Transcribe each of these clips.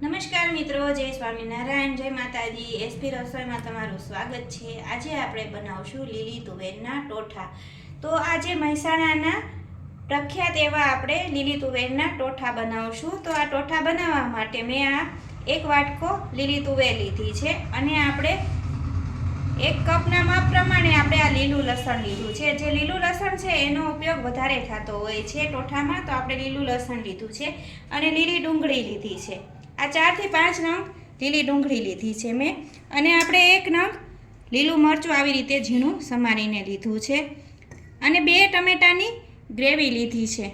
નમસ્કાર મિત્રો, જય સ્વામિનારાયણ, જય માતાજી. એસપી રસોઈમાં તમારું સ્વાગત છે. આજે આપણે બનાવશું લીલી તુવેરના ટોઠા. તો આજે મહેસાણાના પ્રખ્યાત એવા આપણે લીલી તુવેરના ટોઠા બનાવશું. તો આ ટોઠા બનાવવા માટે મેં આ 1 વાટકો લીલી તુવેર લીધી છે અને આપણે 1 કપના માપ પ્રમાણે આપણે આ લીલું લસણ લીધું છે. જે લીલું લસણ છે એનો ઉપયોગ વધારે થતો હોય છે ટોઠામાં, તો આપણે લીલું લસણ લીધું છે અને લીલી ડુંગળી લીધી છે. આ 4 થી 5 નંગ લીલી ડુંગળી લીધી છે મેં, અને આપણે 1 નંગ લીલું મરચું આવી રીતે ઝીણું સમારીને લીધું છે અને 2 ટમેટાની ગ્રેવી લીધી છે.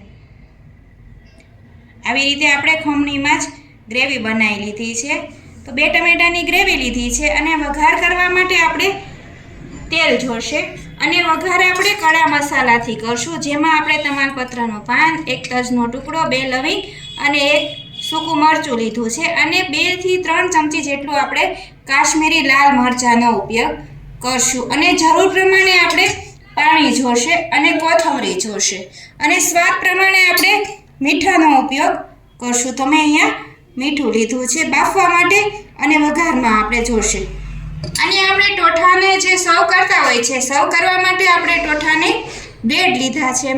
આવી રીતે આપણે ખમણીમાં જ ગ્રેવી બનાવી લીધી છે. તો 2 ટમેટાની ગ્રેવી લીધી છે અને વઘાર કરવા માટે આપણે તેલ જોશે અને વઘાર આપણે કડા મસાલાથી કરશું, જેમાં આપણે તમાલપત્રનું પાન, 1 તજનો ટુકડો, 2 લવિંગ અને 1 સૂકું મરચું લીધું છે અને 2 થી 3 ચમચી જેટલું આપણે કાશ્મીરી લાલ મરચાંનો ઉપયોગ કરશું અને જરૂર પ્રમાણે આપણે પાણી જોશે અને કોથમરી જોશે અને સ્વાદ પ્રમાણે આપણે મીઠાનો ઉપયોગ કરશું. તો મેં અહીંયા મીઠું લીધું છે બાફવા માટે અને વઘારમાં આપણે જોશે. અને આપણે ટોઠાને જે સર્વ કરતા હોય છે, સર્વ કરવા માટે આપણે ટોઠાને બ્રેડ લીધા છે.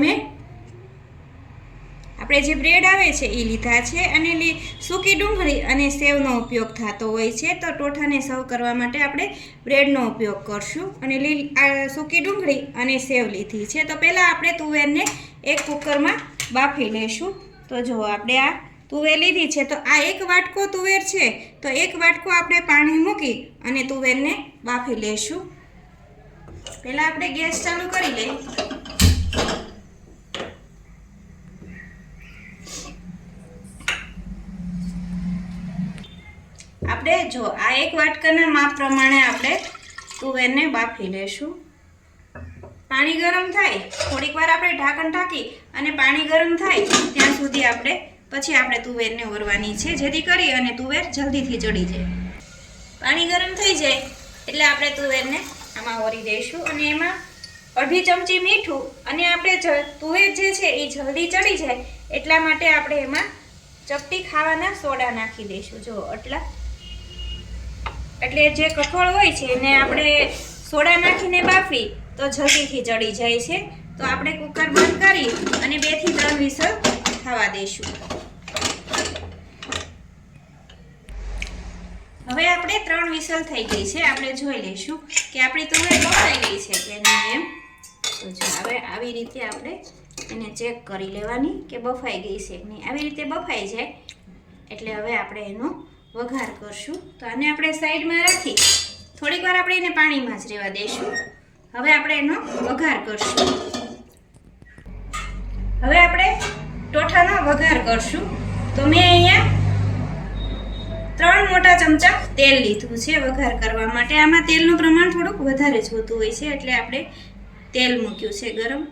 આપણે જે બ્રેડ આવે છે એ લીધા છે અને સૂકી ડુંગળી અને સેવનો ઉપયોગ થતો હોય છે. તો ટોઠાને સર્વ કરવા માટે આપણે બ્રેડનો ઉપયોગ કરશું અને સૂકી ડુંગળી અને સેવ લીધી છે. તો પહેલાં આપણે તુવેરને 1 કુકરમાં બાફી લઈશું. તો જો આપણે આ તુવેર લીધી છે, તો આ 1 વાટકો તુવેર છે, તો 1 વાટકો આપણે પાણી મૂકી અને તુવેરને બાફી લઈશું. પહેલાં આપણે ગેસ ચાલુ કરી લઈએ. આપણે જો આ 1 વાટકાના માપ પ્રમાણે આપણે તુવેરને બાફી લેશું. પાણી ગરમ થાય થોડીક વાર આપણે ઢાંકણ ઢાંકી અને પાણી ગરમ થાય ત્યાં સુધી પછી આપણે તુવેરને ઓરવાની છે, જેથી કરી અને તુવેર જલ્દીથી ચડી જાય. પાણી ગરમ થઈ જાય એટલે આપણે તુવેરને આમાં ઓરી દઈશું અને એમાં અડધી ચમચી મીઠું અને આપણે તુવેર જે છે એ જલ્દી ચડી જાય એટલા માટે આપણે એમાં ચપટી ખાવાના સોડા નાખી દઈશું. જો એટલે જે કઠોળ હોય છે એને આપણે સોડા નાખીને બાફી તો જલ્દીથી ચડી જાય છે. તો આપણે કુકર બંધ કરી અને 2 થી 3 વિસલ થવા દઈશું. હવે આપણે 3 વિસલ થઈ ગઈ છે. આપણે જોઈ લઈશું કે આપણી તુવેર બફાઈ ગઈ છે કે નહીં એમ. તો જો હવે આવી રીતે આપણે એને ચેક કરી લેવાની કે બફાઈ ગઈ છે કે નહીં. આવી રીતે બફાઈ જાય એટલે હવે આપણે એનો વઘાર કરશું. તો આને આપણે સાઈડમાં રાખી થોડીક વાર આપણે એને પાણીમાં જ રહેવા દઈશું. હવે આપણે એનો વઘાર કરશું. હવે આપણે ટોઠાનો વઘાર કરશું. તો મેં અહીંયા 3 મોટા ચમચા તેલ લીધું છે વઘાર કરવા માટે. આમાં તેલનું પ્રમાણ થોડુંક વધારે જ હોતું હોય છે એટલે આપણે તેલ મૂક્યું છે ગરમ.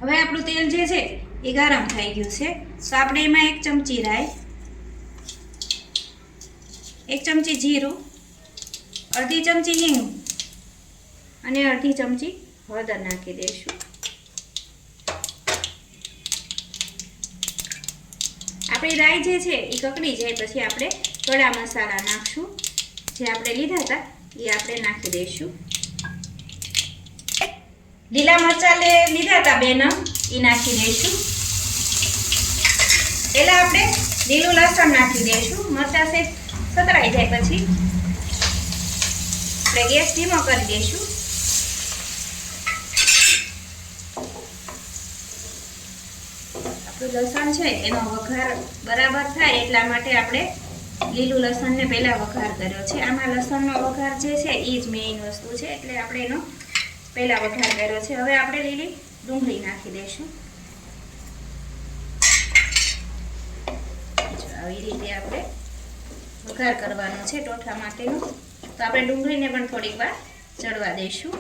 હવે આપણું તેલ જે છે એ ગરમ થઈ ગયું છે. તો આપણે એમાં 1 ચમચી રાઈ, 1 ચમચી જીરું, અડધી ચમચી હિંગ અને અડધી ચમચી હળદર નાખી દઈશું. આપણી રાઈ જે છે એ કકડી જાય પછી આપણે કડા મસાલા નાખશું. જે આપણે લીધા હતા એ આપણે નાખી દઈશું. લીલા મરચાં લીધા હતા 2 નંગ, એ નાખી દઈશું. પહેલાં આપણે લીલું લસણ નાખી દઈશું. મરચાં સતરાઈ જાય પછી આપણે ગેસ ધીમો કરી દઈશું. આપણું લસણ છે એનો વઘાર બરાબર થાય એટલા માટે આપણે લીલું લસણને પહેલાં વઘાર કર્યો છે. આમાં લસણનો વઘાર જે છે એ જ મેઇન વસ્તુ છે એટલે આપણે એનો પહેલાં વઘાર કર્યો છે. હવે આપણે લીલી ડુંગળી નાખી દઈશું. આવી રીતે આપણે વઘાર કરવાનો છે ટોઠા માટેનો. તો આપણે ડુંગળીને પણ થોડીક વાર ચડવા દઈશું.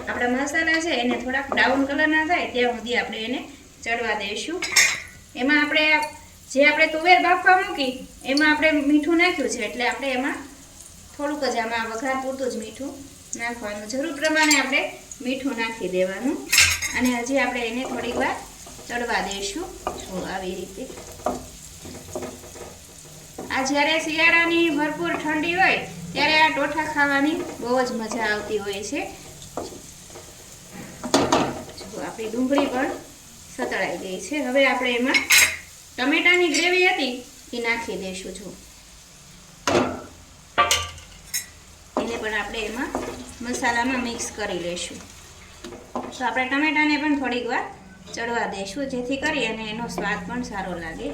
આપણા મસાલા છે એને થોડાક બ્રાઉન કલરના થાય ત્યાં સુધી આપણે એને ચડવા દઈશું. એમાં આપણે તુવેર બાફવા મૂકી એમાં આપણે મીઠું નાખ્યું છે એટલે આપણે એમાં થોડુંક જ આમાં વઘાર પૂરતું જ મીઠું નાખવાનું. જરૂર પ્રમાણે આપણે મીઠું નાખી દેવાનું અને હજી આપણે એને થોડીક વાર ચડવા દઈશું. જો આવી રીતે આ જ્યારે શિયાળાની ભરપૂર ઠંડી હોય ત્યારે આ ટોઠા ખાવાની બહુ જ મજા આવતી હોય છે. જો આપણી ડુંગળી પણ સતળાઈ ગઈ છે. હવે આપણે એમાં ટમેટાની ગ્રેવી હતી એ નાખી દઈશું. જો એને પણ આપણે એમાં મસાલામાં મિક્સ કરી લઈશું. તો આપણે ટમેટાને પણ થોડીક વાર ચડવા દઈશું, જેથી કરી અને એનો સ્વાદ પણ સારો લાગે.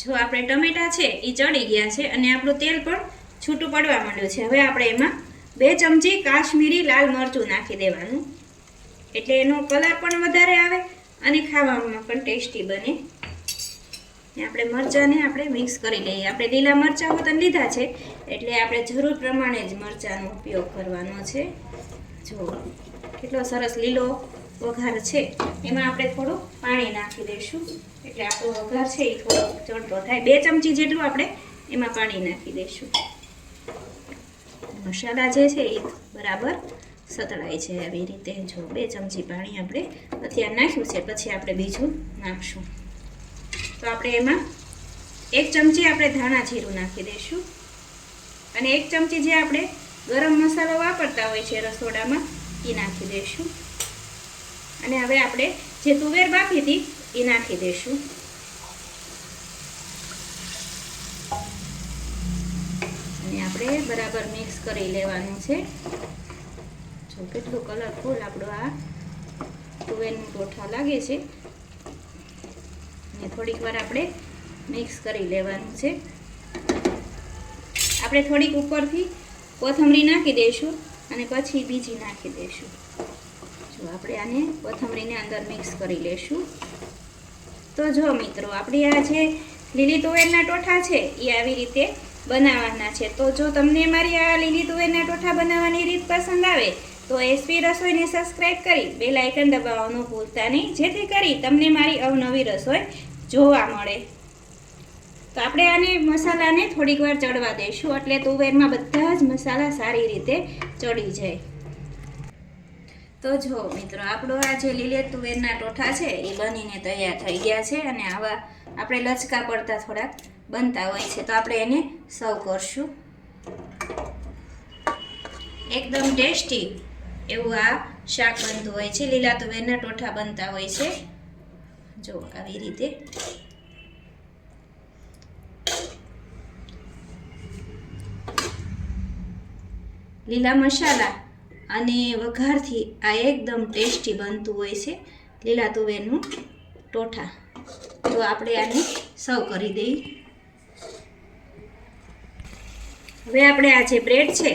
જો આપણે ટમેટા છે એ ચડી ગયા છે અને આપણું તેલ પણ છૂટું પડવા માંડ્યું છે. હવે આપણે એમાં 2 ચમચી કાશ્મીરી લાલ મરચું નાખી દેવાનું, એટલે એનો કલર પણ વધારે આવે અને ખાવામાં પણ ટેસ્ટી બને. આપણે મરચાંને આપણે મિક્સ કરી લઈએ. આપણે લીલા મરચાં વતન લીધા છે એટલે આપણે જરૂર પ્રમાણે જ મરચાંનો ઉપયોગ કરવાનો છે. જો કેટલો સરસ લીલો વઘાર છે. એમાં આપણે થોડું પાણી નાખી દઈશું, એટલે આપણો વઘાર છે એ થોડો ચડતો થાય. 2 ચમચી જેટલું આપણે એમાં પાણી નાખી દઈશું. મસાલા જે છે એ બરાબર સતળાય છે આવી રીતે. જો 2 ચમચી પાણી આપણે અત્યારે નાખ્યું છે, પછી આપણે બીજું નાખશું. તો આપણે એમાં 1 ચમચી આપણે ધાણા જીરું નાખી દઈશું અને 1 ચમચી જે આપણે ગરમ મસાલો વાપરતા હોય છે રસોડામાં એ નાખી દઈશું. અને હવે આપણે જે તુવેર બાફી હતી એ નાખી દઈશું. અને આપણે બરાબર મિક્સ કરી લેવાનું છે. જો કેટલું કલરફુલ આપણો આ તુવેરનું ટોઠા લાગે છે. થોડીક વાર આપણે મિક્સ કરી લેવાનું છે. આપણે થોડીક ઉપરથી કોથમરી નાખી દઈશું અને પછી બીજી નાખી દઈશું. જો આપણે આને કોથમરીને અંદર મિક્સ કરી લઈશું. તો જો મિત્રો, આપણી આ જે લીલી તુવેરના ટોઠા છે એ આવી રીતે બનાવવાના છે. તો જો તમને મારી આ લીલી તુવેરના ટોઠા બનાવવાની રીત પસંદ આવે તો એસપી રસોઈને સબસ્ક્રાઈબ કરી બેલ આઇકન દબાવવાનું ભૂલતા નહીં, જેથી કરી તમને મારી અવનવી રસોઈ જોવા મળે. તો આપણે આને મસાલાને થોડીક વાર ચડવા દઈશું, એટલે તુવેરમાં બધા જ મસાલા સારી રીતે ચડી જાય. તો જો મિત્રો, આપણો આ જે લીલી તુવેરના ટોઠા છે એ બનીને તૈયાર થઈ ગયા છે અને આવા આપણે લચકા પડતા થોડાક બનતા હોય છે. તો આપણે એને સર્વ કરશું. એકદમ ટેસ્ટી એવું આ શાક બનતું હોય છે. લીલા તુવેરના ટોઠા બનતા હોય છે. જો આવી રીતે લીલા મસાલા અને વઘારથી આ એકદમ ટેસ્ટી બનતું હોય છે લીલા તુવેરનું ટોઠા. તો આપણે આને સર્વ કરી દઈએ. હવે આપણે આ જે બ્રેડ છે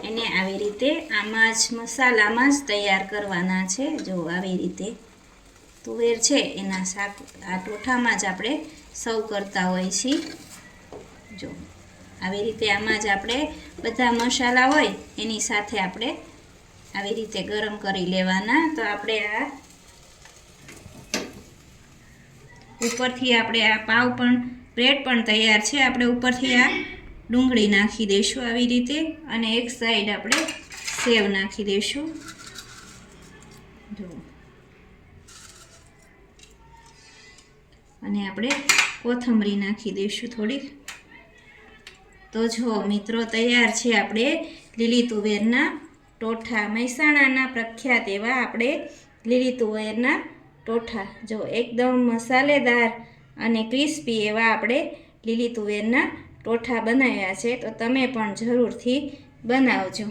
એને આવી રીતે આમાં જ મસાલામાં જ તૈયાર કરવાના છે. જો આવી રીતે તુવેર છે એના શાક આ ટોઠામાં જ આપણે સર્વ કરતા હોય છીએ. જો આવી રીતે આમાં જ આપણે બધા મસાલા હોય એની સાથે આપણે આવી રીતે ગરમ કરી લેવાના. તો આપણે આ ઉપરથી આપણે આ પાવ પણ બ્રેડ પણ તૈયાર છે. આપણે ઉપરથી આ ડુંગળી નાખી દઈશું આવી રીતે અને એક સાઈડ આપણે સેવ નાખી દઈશું. જો અને આપણે કોથમરી નાખી દઈશું થોડીક. તો જો મિત્રો, તૈયાર છે આપણે લીલી તુવેરના ટોઠા. મહેસાણાના પ્રખ્યાત એવા આપણે લીલી તુવેરના ટોઠા. જો એકદમ મસાલેદાર અને ક્રિસ્પી એવા આપણે લીલી તુવેરના ટોઠા બનાવ્યા છે. તો તમે પણ જરૂરથી બનાવજો.